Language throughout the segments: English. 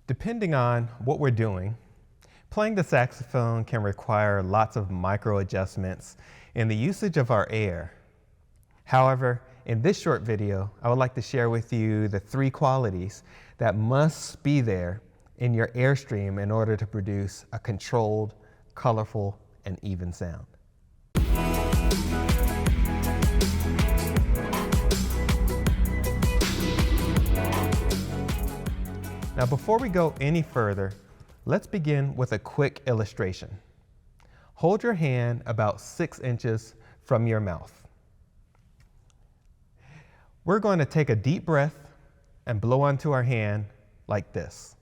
Depending on what we're doing, playing the saxophone can require lots of micro adjustments in the usage of our air. However, in this short video, I would like to share with you the 3 qualities that must be there in your Airstream in order to produce a controlled, colorful, and even sound. Now, before we go any further, let's begin with a quick illustration. Hold your hand about 6 inches from your mouth. We're going to take a deep breath and blow onto our hand like this.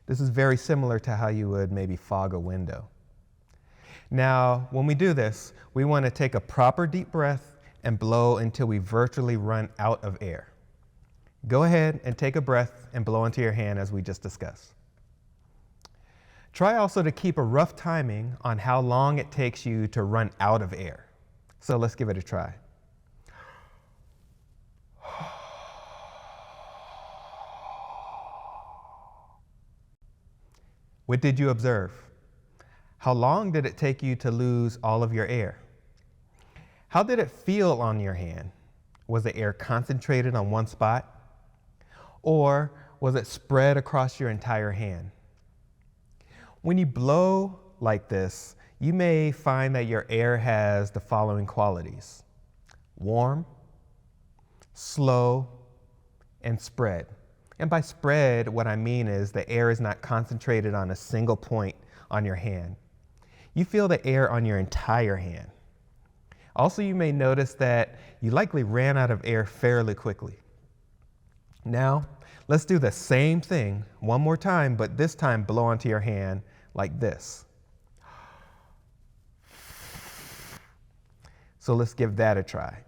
This is very similar to how you would maybe fog a window. Now, when we do this, we want to take a proper deep breath and blow until we virtually run out of air. Go ahead and take a breath and blow into your hand as we just discussed. Try also to keep a rough timing on how long it takes you to run out of air. So let's give it a try. What did you observe? How long did it take you to lose all of your air? How did it feel on your hand? Was the air concentrated on one spot? Or was it spread across your entire hand? When you blow like this, you may find that your air has the following qualities: warm, slow, and spread. And by spread, what I mean is the air is not concentrated on a single point on your hand. You feel the air on your entire hand. Also, you may notice that you likely ran out of air fairly quickly. Now, let's do the same thing one more time, but this time blow onto your hand like this. So let's give that a try.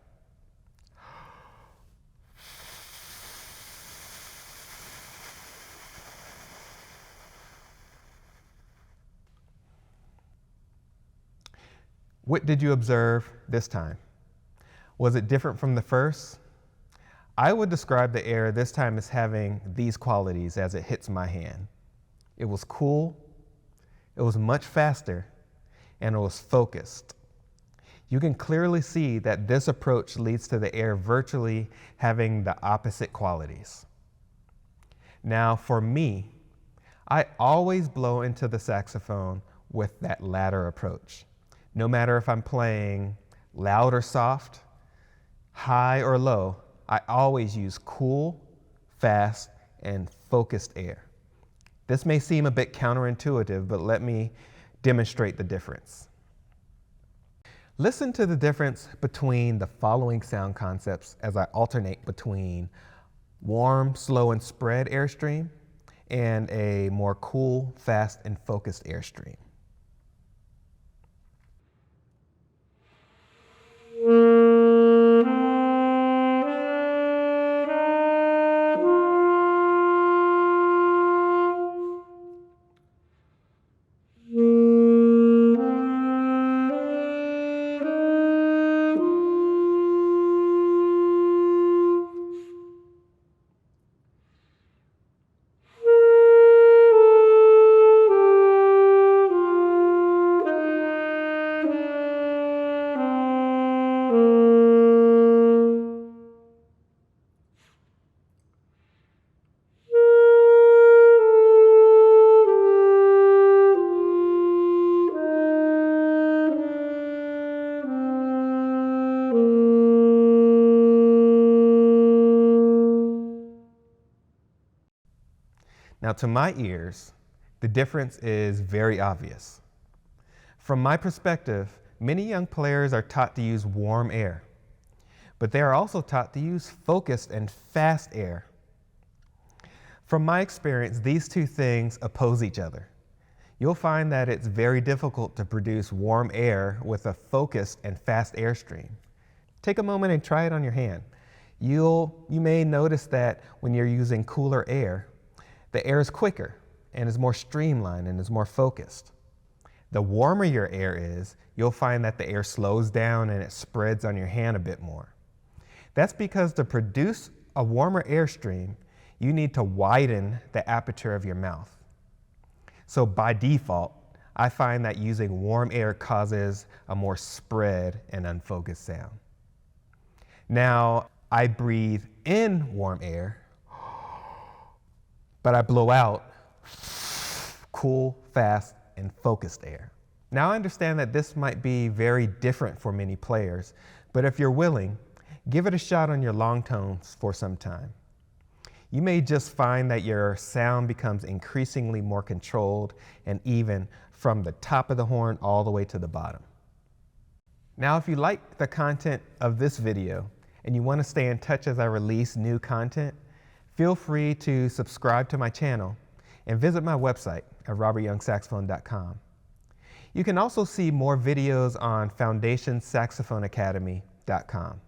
What did you observe this time? Was it different from the first? I would describe the air this time as having these qualities as it hits my hand. It was cool, it was much faster, and it was focused. You can clearly see that this approach leads to the air virtually having the opposite qualities. Now, for me, I always blow into the saxophone with that latter approach. No matter if I'm playing loud or soft, high or low, I always use cool, fast, and focused air. This may seem a bit counterintuitive, but let me demonstrate the difference. Listen to the difference between the following sound concepts as I alternate between warm, slow, and spread Airstream and a more cool, fast, and focused Airstream. Now, to my ears, the difference is very obvious. From my perspective, many young players are taught to use warm air, but they are also taught to use focused and fast air. From my experience, these two things oppose each other. You'll find that it's very difficult to produce warm air with a focused and fast Airstream. Take a moment and try it on your hand. You may notice that when you're using cooler air, the air is quicker and is more streamlined and is more focused. The warmer your air is, you'll find that the air slows down and it spreads on your hand a bit more. That's because to produce a warmer airstream, you need to widen the aperture of your mouth. So by default, I find that using warm air causes a more spread and unfocused sound. Now, I breathe in warm air, but I blow out cool, fast, and focused air. Now I understand that this might be very different for many players, but if you're willing, give it a shot on your long tones for some time. You may just find that your sound becomes increasingly more controlled and even from the top of the horn all the way to the bottom. Now, if you like the content of this video and you want to stay in touch as I release new content, feel free to subscribe to my channel and visit my website at robertyoungsaxophone.com. You can also see more videos on foundationsaxophoneacademy.com.